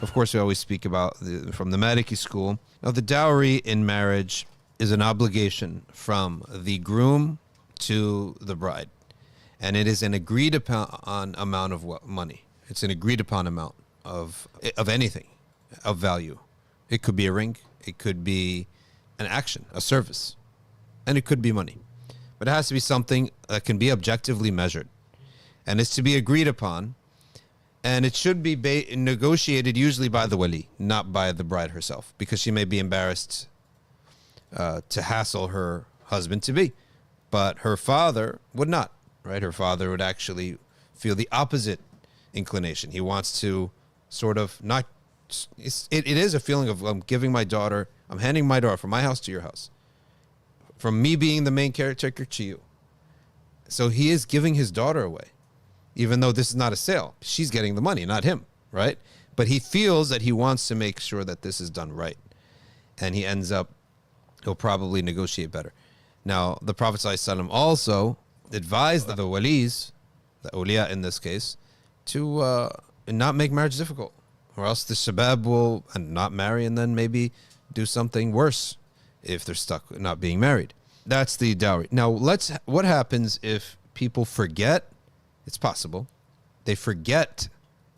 Of course, we always speak about from the Maliki school. Now, the dowry in marriage is an obligation from the groom to the bride. And it is an agreed upon amount of money. It's an agreed upon amount of anything of value. It could be a ring. It could be an action, a service. And it could be money. But it has to be something that can be objectively measured. And it's to be agreed upon. And it should be negotiated usually by the wali, not by the bride herself, because she may be embarrassed to hassle her husband-to-be. But her father would not, right? Her father would actually feel the opposite inclination. He wants to sort of not... It is a feeling of I'm handing my daughter from my house to your house. From me being the main caretaker to you. So he is giving his daughter away. Even though this is not a sale, she's getting the money, not him, right? But he feels that he wants to make sure that this is done right. And he'll probably negotiate better. Now, the Prophet ﷺ also advised the walis, the awliya in this case, to not make marriage difficult. Or else the shabab will not marry and then maybe do something worse if they're stuck not being married. That's the dowry. Now, what happens if people forget? It's possible. They forget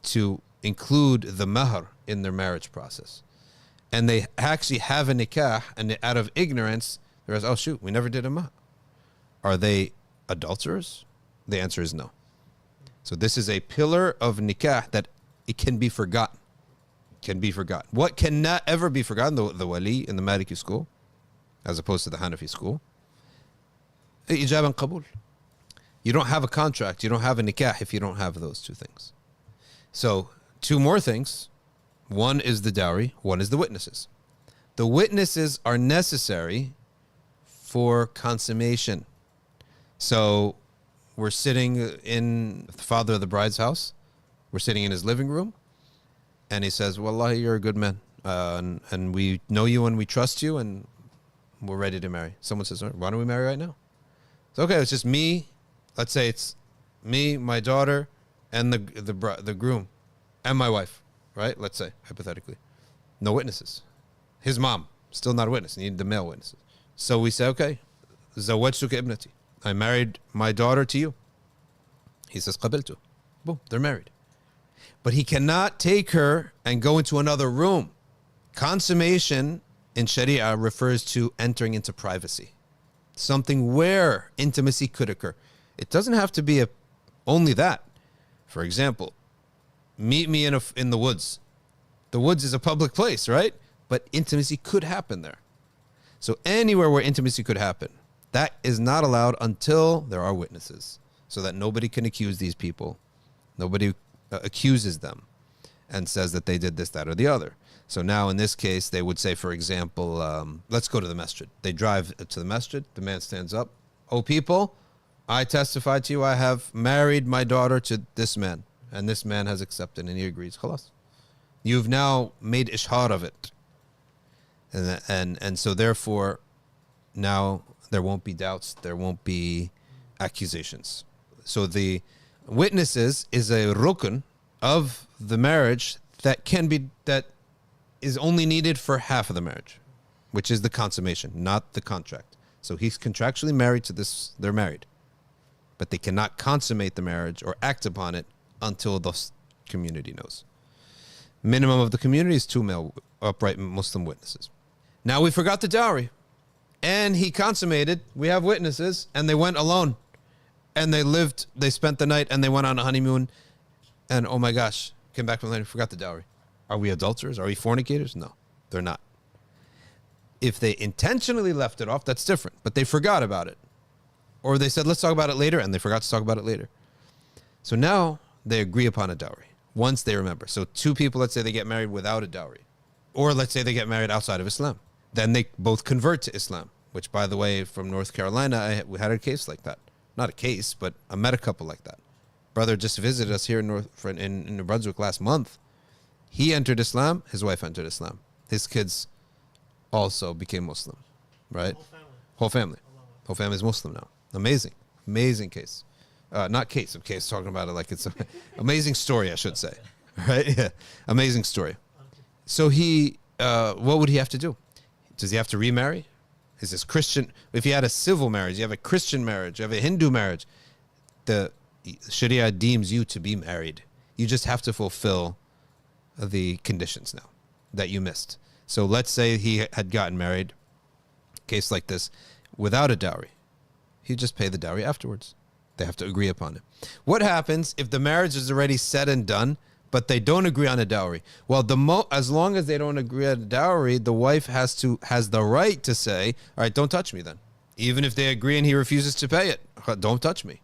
to include the mahr in their marriage process. And they actually have a nikah, and out of ignorance, they're like, oh shoot, we never did a mahr. Are they adulterers? The answer is no. So this is a pillar of nikah that it can be forgotten. Can be forgotten. What cannot ever be forgotten, the wali in the Maliki school, as opposed to the Hanafi school, ijab and qabul. You don't have a contract, you don't have a nikah if you don't have those two things. So, two more things. One is the dowry, one is the witnesses. The witnesses are necessary for consummation. So, we're sitting in the father of the bride's house. We're sitting in his living room. And he says, Wallahi, you're a good man. And we know you and we trust you and we're ready to marry. Someone says, why don't we marry right now? So, okay, it's just me. Let's say it's me, my daughter, and the groom, and my wife, right? Let's say, hypothetically. No witnesses. His mom, still not a witness. You need the male witnesses. So we say, okay, zawajtuka ibnati. I married my daughter to you. He says, qabiltu. Boom, they're married. But he cannot take her and go into another room. Consummation in Sharia refers to entering into privacy. Something where intimacy could occur. It doesn't have to be only that. For example, meet me in the woods. The woods is a public place, right? But intimacy could happen there. So anywhere where intimacy could happen, that is not allowed until there are witnesses, so that nobody can accuse these people. Nobody accuses them and says that they did this, that, or the other. So now in this case, they would say, for example, let's go to the masjid. They drive to the masjid. The man stands up. Oh, people, I testify to you, I have married my daughter to this man, and this man has accepted, and he agrees. Khalas. You've now made ishhar of it. And so therefore, now there won't be doubts, there won't be accusations. So the witnesses is a rukn of the marriage that is only needed for half of the marriage, which is the consummation, not the contract. So he's contractually married to this, they're married. But they cannot consummate the marriage or act upon it until the community knows. Minimum of the community is 2 male upright Muslim witnesses. Now we forgot the dowry. And he consummated, we have witnesses, and they went alone. And they spent the night, and they went on a honeymoon. And oh my gosh, came back from the night and forgot the dowry. Are we adulterers? Are we fornicators? No, they're not. If they intentionally left it off, that's different. But they forgot about it. Or they said, let's talk about it later, and they forgot to talk about it later. So now they agree upon a dowry once they remember. So two people, let's say they get married without a dowry. Or let's say they get married outside of Islam. Then they both convert to Islam, which, by the way, from North Carolina, we had a case like that. Not a case, but I met a couple like that. Brother just visited us here in New Brunswick last month. He entered Islam. His wife entered Islam. His kids also became Muslim, right? Whole family. Whole family is Muslim now. Amazing. Amazing case. Not case of case, talking about it like it's an amazing story, I should say. Right? Yeah. Amazing story. So what would he have to do? Does he have to remarry? Is this Christian? If you had a civil marriage, you have a Christian marriage, you have a Hindu marriage, the Sharia deems you to be married. You just have to fulfill the conditions now that you missed. So let's say he had gotten married, case like this, without a dowry. He'd just pay the dowry afterwards. They have to agree upon it. What happens if the marriage is already said and done, but they don't agree on a dowry? Well, as long as they don't agree on a dowry, the wife has the right to say, all right, don't touch me then. Even if they agree and he refuses to pay it, don't touch me.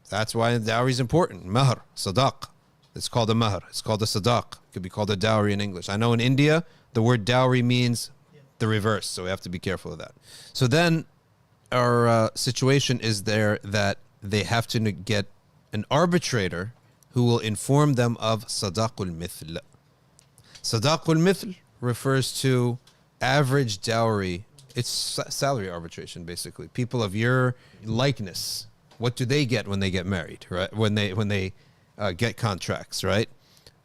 That's why the dowry is important. Mahr, sadaq. It's called a mahr. It's called a sadaq. It could be called a dowry in English. I know in India, the word dowry means the reverse, so we have to be careful of that. So then our situation is there that they have to get an arbitrator who will inform them of sadaqul mithl. Sadaqul mithl refers to average dowry. It's salary arbitration, basically. People of your likeness. What do they get when they get married, right? When they get contracts, right?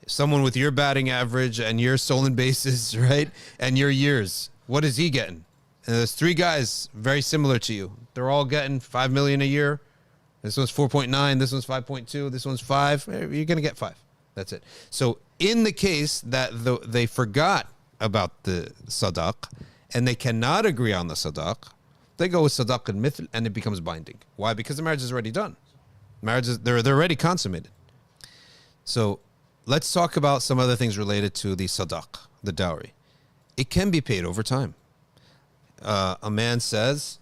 Someone with your batting average and your stolen bases, right? And your years. What is he getting? And there's three guys very similar to you. They're all getting $5 million a year. This one's 4.9. This one's 5.2. This one's 5. You're going to get 5. That's it. So in the case that they forgot about the sadaq and they cannot agree on the sadaq, they go with sadaq and mithl and it becomes binding. Why? Because the marriage is already done. They're already consummated. So let's talk about some other things related to the sadaq, the dowry. It can be paid over time. A man says,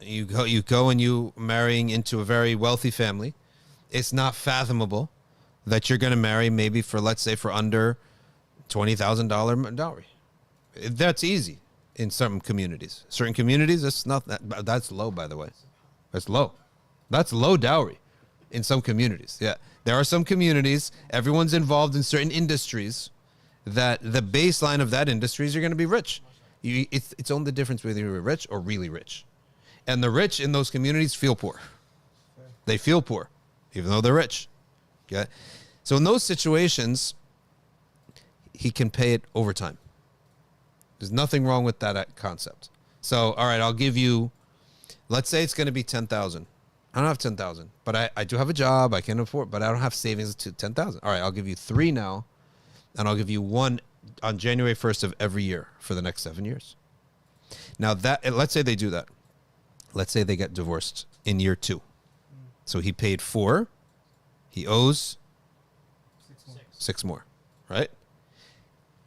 you go and you marrying into a very wealthy family. It's not fathomable that you're going to marry maybe for, let's say, for under $20,000 dowry. That's easy in some communities. Certain communities, it's not that. That's low, by the way. That's low. That's low dowry in some communities. Yeah, there are some communities. Everyone's involved in certain industries that the baseline of that industry is you're going to be rich. It's only the difference whether you're rich or really rich. And the rich in those communities feel poor. They feel poor, even though they're rich. Okay? So in those situations, he can pay it over time. There's nothing wrong with that concept. So, all right, I'll give you, let's say it's going to be $10,000. I don't have $10,000, but I do have a job. I can afford, but I don't have savings to $10,000. All right, I'll give you 3 now, and I'll give you 1 on January 1st of every year for the next 7 years. Now let's say they do that. Let's say they get divorced in year 2. So he paid 4. He owes 6 more, right?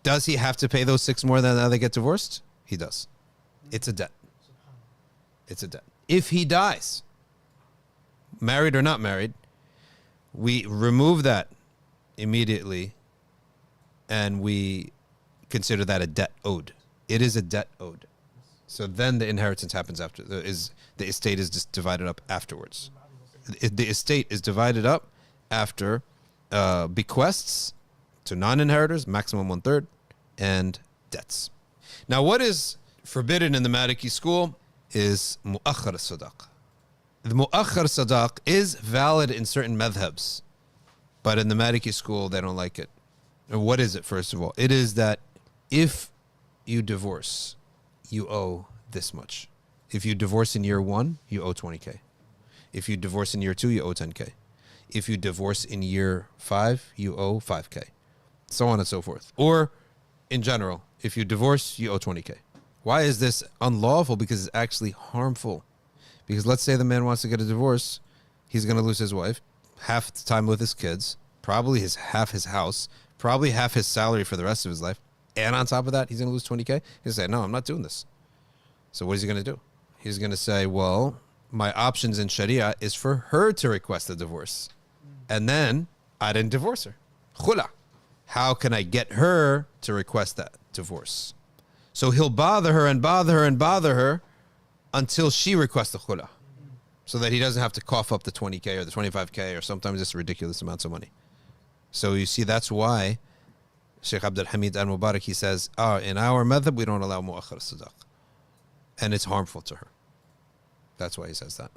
Does he have to pay those 6 more than now they get divorced? He does. It's a debt. It's a debt. If he dies, married or not married, we remove that immediately and we consider that a debt owed. It is a debt owed. So then the inheritance happens after. The estate is just divided up afterwards. The estate is divided up after bequests to non-inheritors, maximum 1/3, and debts. Now, what is forbidden in the Maliki school is mu'akhar sadaq. The mu'akhar sadaq is valid in certain madhabs, but in the Maliki school, they don't like it. And what is it, first of all? It is that if you divorce, you owe this much. If you divorce in year 1, you owe 20K. If you divorce in year 2, you owe 10K. If you divorce in year 5, you owe 5K. So on and so forth. Or in general, if you divorce, you owe 20K. Why is this unlawful? Because it's actually harmful. Because let's say the man wants to get a divorce, he's going to lose his wife, half the time with his kids, probably half his house, probably half his salary for the rest of his life. And on top of that, he's going to lose 20K. He'll say, no, I'm not doing this. So what is he going to do? He's going to say, well, my options in Sharia is for her to request a divorce. And then I didn't divorce her. Khula. How can I get her to request that divorce? So he'll bother her and bother her and bother her until she requests the khula. So that he doesn't have to cough up the 20K or the 25K or sometimes just ridiculous amounts of money. So you see, that's why Sheikh Abdul Hamid al-Mubarak, he says, in our madhab, we don't allow mu'akhar sadaq. And it's harmful to her. That's why he says that.